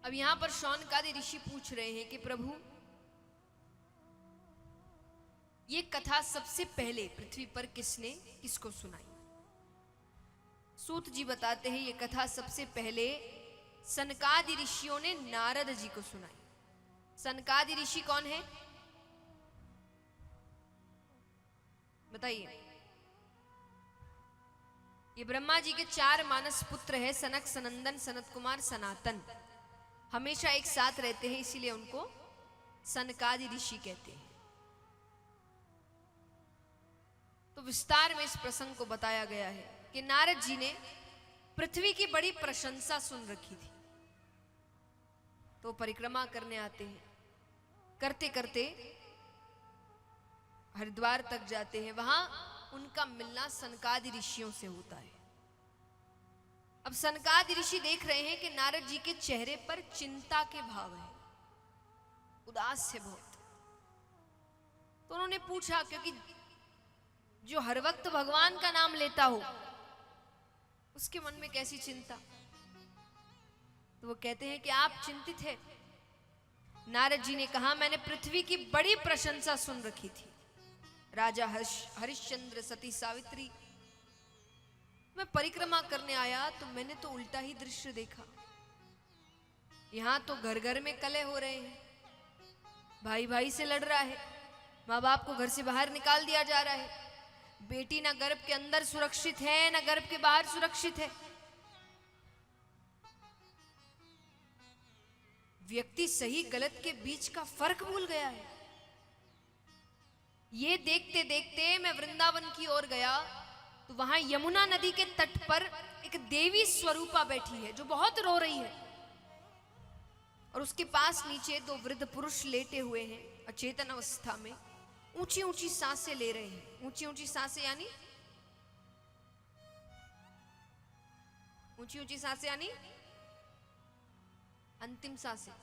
अब यहां पर शौनकादि ऋषि पूछ रहे हैं कि प्रभु, ये कथा सबसे पहले पृथ्वी पर किसने किसको सुनाई? सूत जी बताते हैं ये कथा सबसे पहले सनकादि ऋषियों ने नारद जी को सुनाई। सनकादि ऋषि कौन है बताइए? ये ब्रह्मा जी के 4 मानस पुत्र है, सनक, सनंदन, सनत कुमार, सनातन। हमेशा एक साथ रहते हैं, इसीलिए उनको सनकादि ऋषि कहते हैं। तो विस्तार में इस प्रसंग को बताया गया है कि नारद जी ने पृथ्वी की बड़ी प्रशंसा सुन रखी थी, तो परिक्रमा करने आते हैं। करते करते हरिद्वार तक जाते हैं, वहां उनका मिलना सनकादि ऋषियों से होता है। अब सनकादि ऋषि देख रहे हैं कि नारद जी के चेहरे पर चिंता के भाव है, उदास है बहुत। तो उन्होंने पूछा, क्योंकि जो हर वक्त भगवान का नाम लेता हो उसके मन में कैसी चिंता? तो वो कहते हैं कि आप चिंतित हैं। नारद जी ने कहा, मैंने पृथ्वी की बड़ी प्रशंसा सुन रखी थी, राजा हरिश्चंद्र, सती सावित्री। मैं परिक्रमा करने आया तो मैंने तो उल्टा ही दृश्य देखा। यहां तो घर घर में कलह हो रहे हैं, भाई भाई से लड़ रहा है, माँ बाप को घर से बाहर निकाल दिया जा रहा है, बेटी ना गर्भ के अंदर सुरक्षित है ना गर्भ के बाहर सुरक्षित है। व्यक्ति सही गलत के बीच का फर्क भूल गया है। ये देखते देखते मैं वृंदावन की ओर गया तो वहां यमुना नदी के तट पर एक देवी स्वरूपा बैठी है जो बहुत रो रही है, और उसके पास नीचे 2 वृद्ध पुरुष लेटे हुए हैं अचेतन अवस्था में, ऊंची ऊंची सांसें ले रहे हैं। ऊंची ऊंची सांसें यानी ऊंची ऊंची सांसें यानी अंतिम सांसें,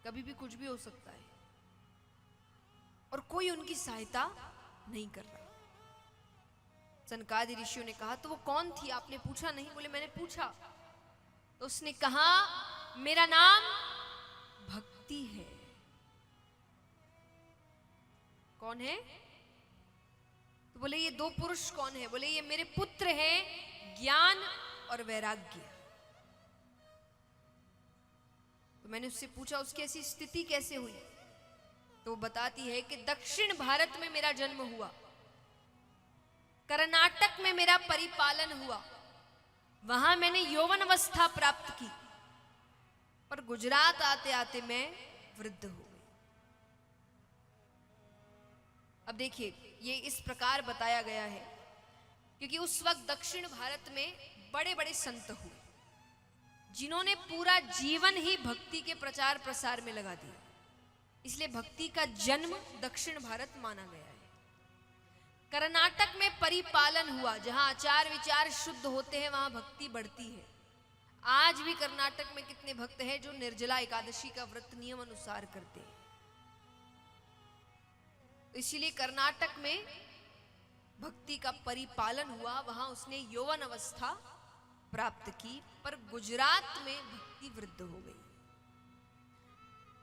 कभी भी कुछ भी हो सकता है, और कोई उनकी सहायता नहीं कर रहा। सनकादि ऋषियों ने कहा, तो वो कौन थी, आपने पूछा नहीं? बोले, मैंने पूछा। तो उसने कहा, मेरा नाम भक्ति है। कौन है? तो बोले, ये 2 पुरुष कौन है? बोले, ये मेरे पुत्र हैं, ज्ञान और वैराग्य। तो मैंने उससे पूछा, उसकी ऐसी स्थिति कैसे हुई? तो बताती है कि दक्षिण भारत में मेरा जन्म हुआ, कर्नाटक में मेरा परिपालन हुआ, वहां मैंने यौवन अवस्था प्राप्त की, पर गुजरात आते आते मैं वृद्ध हो गई। अब देखिए, ये इस प्रकार बताया गया है क्योंकि उस वक्त दक्षिण भारत में बड़े बड़े संत हुए जिन्होंने पूरा जीवन ही भक्ति के प्रचार प्रसार में लगा दिया, इसलिए भक्ति का जन्म दक्षिण भारत माना गया है। कर्नाटक में परिपालन हुआ, जहां आचार विचार शुद्ध होते हैं वहां भक्ति बढ़ती है। आज भी कर्नाटक में कितने भक्त हैं जो निर्जला एकादशी का व्रत नियम अनुसार करते हैं। इसीलिए कर्नाटक में भक्ति का परिपालन हुआ, वहां उसने यौवन अवस्था प्राप्त की, पर गुजरात में भक्ति वृद्ध हो गई।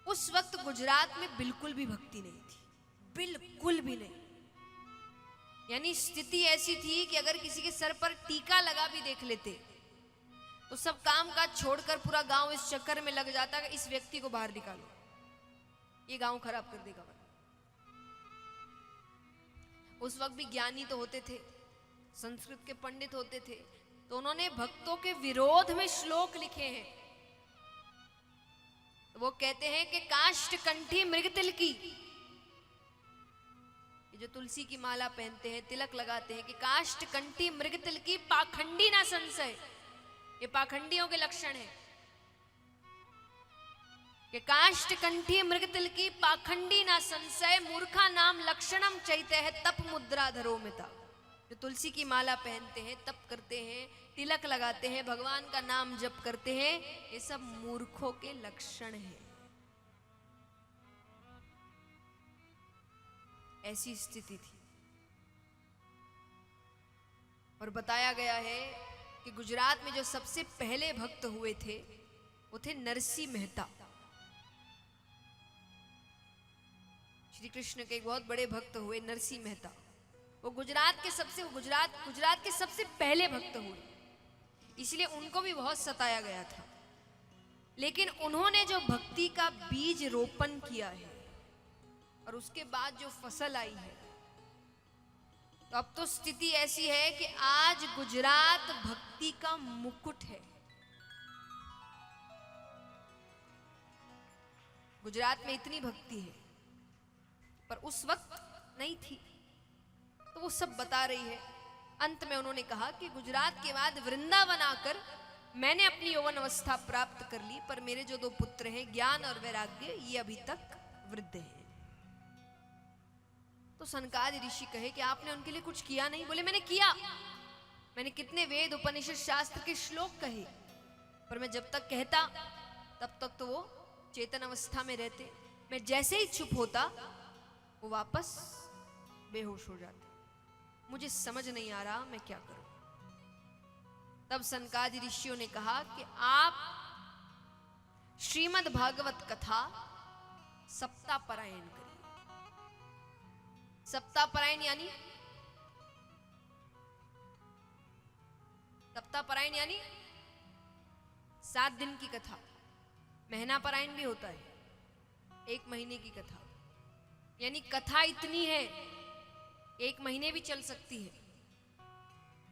उस वक्त गुजरात में बिल्कुल भी भक्ति नहीं थी, बिल्कुल भी नहीं। यानी स्थिति ऐसी थी कि अगर किसी के सर पर टीका लगा भी देख लेते तो सब काम काज छोड़कर पूरा गांव इस चक्कर में लग जाता कि इस व्यक्ति को बाहर निकालो, ये गांव खराब कर देगा। उस वक्त भी ज्ञानी तो होते थे, संस्कृत के पंडित होते थे, तो उन्होंने भक्तों के विरोध में श्लोक लिखे हैं। वो कहते हैं कि काष्ठ कंठी मृगतिल की, जो तुलसी की माला पहनते हैं, तिलक लगाते हैं, कि काष्ठ कंठी मृगतिल की पाखंडी ना संशय, ये पाखंडियों के लक्षण है। कि काष्ठ कंठी मृगतिल की पाखंडी ना संशय, मूर्खा नाम लक्षणम चैते है तप मुद्रा धरोमिता। जो तुलसी की माला पहनते हैं, तप करते हैं, तिलक लगाते हैं, भगवान का नाम जप करते हैं, ये सब मूर्खों के लक्षण हैं। ऐसी स्थिति थी। और बताया गया है कि गुजरात में जो सबसे पहले भक्त हुए थे वो थे नरसी मेहता। श्री कृष्ण के एक बहुत बड़े भक्त हुए नरसी मेहता। वो गुजरात के सबसे पहले भक्त हुए, इसलिए उनको भी बहुत सताया गया था। लेकिन उन्होंने जो भक्ति का बीज रोपण किया है और उसके बाद जो फसल आई है, तो अब तो स्थिति ऐसी है कि आज गुजरात भक्ति का मुकुट है। गुजरात में इतनी भक्ति है, पर उस वक्त नहीं थी। तो वो सब बता रही है। अंत में उन्होंने कहा कि गुजरात के बाद वृंदावन आकर मैंने अपनी यौवन अवस्था प्राप्त कर ली, पर मेरे जो 2 पुत्र हैं ज्ञान और वैराग्य, ये अभी तक वृद्ध हैं। तो सनकादि ऋषि कहे कि आपने उनके लिए कुछ किया नहीं? बोले मैंने किया, मैंने कितने वेद उपनिषद शास्त्र के श्लोक कहे, पर मैं जब तक कहता तब तक तो वो चेतन अवस्था में रहते। मैं जैसे ही चुप होता वो वापस बेहोश हो जाते। मुझे समझ नहीं आ रहा मैं क्या करूं। तब सनकादि ऋषियों ने कहा कि आप श्रीमद् भागवत कथा सप्ताहपरायण करिए। सप्ताहपरायण यानी 7 दिन की कथा। महीना परायण भी होता है, 1 महीने की कथा। यानी कथा इतनी है 1 महीने भी चल सकती है,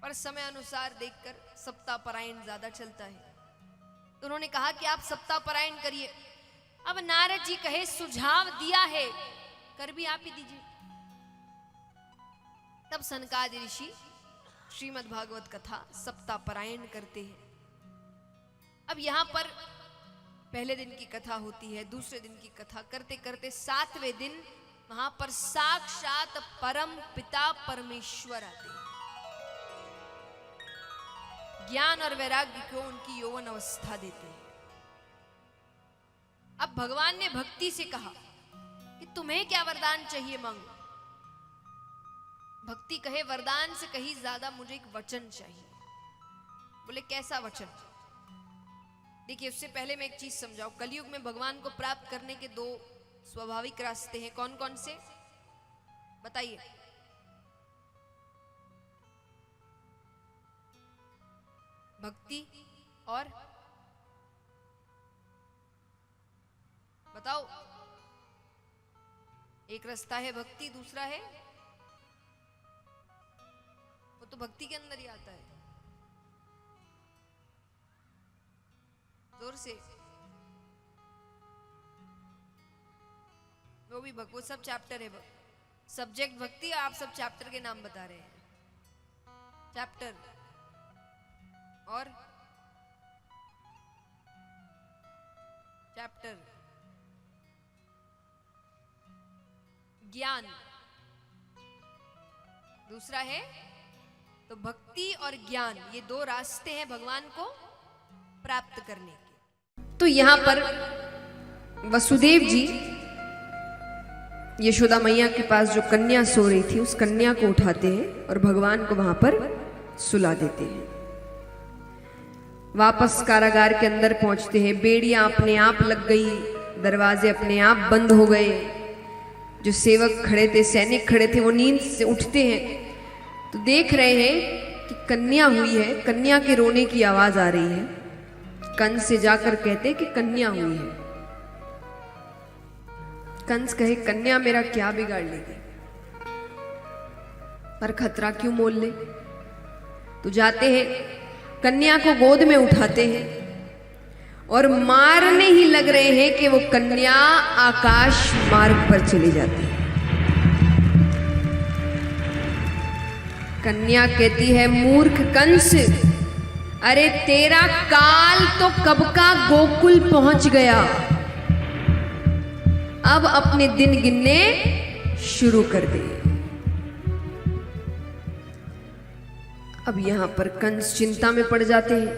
पर समय अनुसार देखकर सप्ताहपरायण ज्यादा चलता है। तो उन्होंने कहा कि आप सप्ताहपरायण करिए। अब नारद जी कहे सुझाव दिया है, कर भी आप ही दीजिए। तब सनकादि ऋषि श्रीमद् भागवत कथा सप्ताहपरायण करते हैं। अब यहां पर पहले दिन की कथा होती है, दूसरे दिन की कथा करते करते 7वें दिन वहां पर साक्षात परम पिता परमेश्वर आते हैं। ज्ञान और वैराग्य को उनकी यौवन अवस्था देते हैं। अब भगवान ने भक्ति से कहा कि तुम्हें क्या वरदान चाहिए मांगो। भक्ति कहे वरदान से कहीं ज्यादा मुझे एक वचन चाहिए। बोले कैसा वचन? देखिए उससे पहले मैं एक चीज समझाऊं। कलयुग में भगवान को प्राप्त करने के 2 स्वाभाविक रास्ते हैं। कौन कौन से बताइए? भक्ति और बताओ। एक रास्ता है भक्ति, दूसरा है वो तो भक्ति के अंदर ही आता है। जोर से। वो भी वो सब चैप्टर है। सब्जेक्ट भक्ति, आप सब चैप्टर के नाम बता रहे हैं। चैप्टर और चैप्टर ज्ञान दूसरा है। तो भक्ति और ज्ञान ये 2 रास्ते हैं भगवान को प्राप्त करने के। तो यहां पर वसुदेव जी यशोदा मैया के पास जो कन्या सो रही थी उस कन्या को उठाते हैं और भगवान को वहां पर सुला देते हैं। वापस कारागार के अंदर पहुंचते हैं। बेड़ियां अपने आप लग गई, दरवाजे अपने आप बंद हो गए। जो सेवक खड़े थे, सैनिक खड़े थे, वो नींद से उठते हैं तो देख रहे हैं कि कन्या हुई है। कन्या के रोने की आवाज आ रही है। कंस से जाकर कहते कि कन्या हुई है। कंस कहे कन्या मेरा क्या बिगाड़ लेगी, पर खतरा क्यों मोल ले। तो जाते हैं, कन्या को गोद में उठाते हैं और मारने ही लग रहे हैं कि वो कन्या आकाश मार्ग पर चली जाती है। कन्या कहती है मूर्ख कंस, अरे तेरा काल तो कब का गोकुल पहुंच गया, अब अपने दिन गिनने शुरू कर दे। अब यहां पर कंस चिंता में पड़ जाते हैं।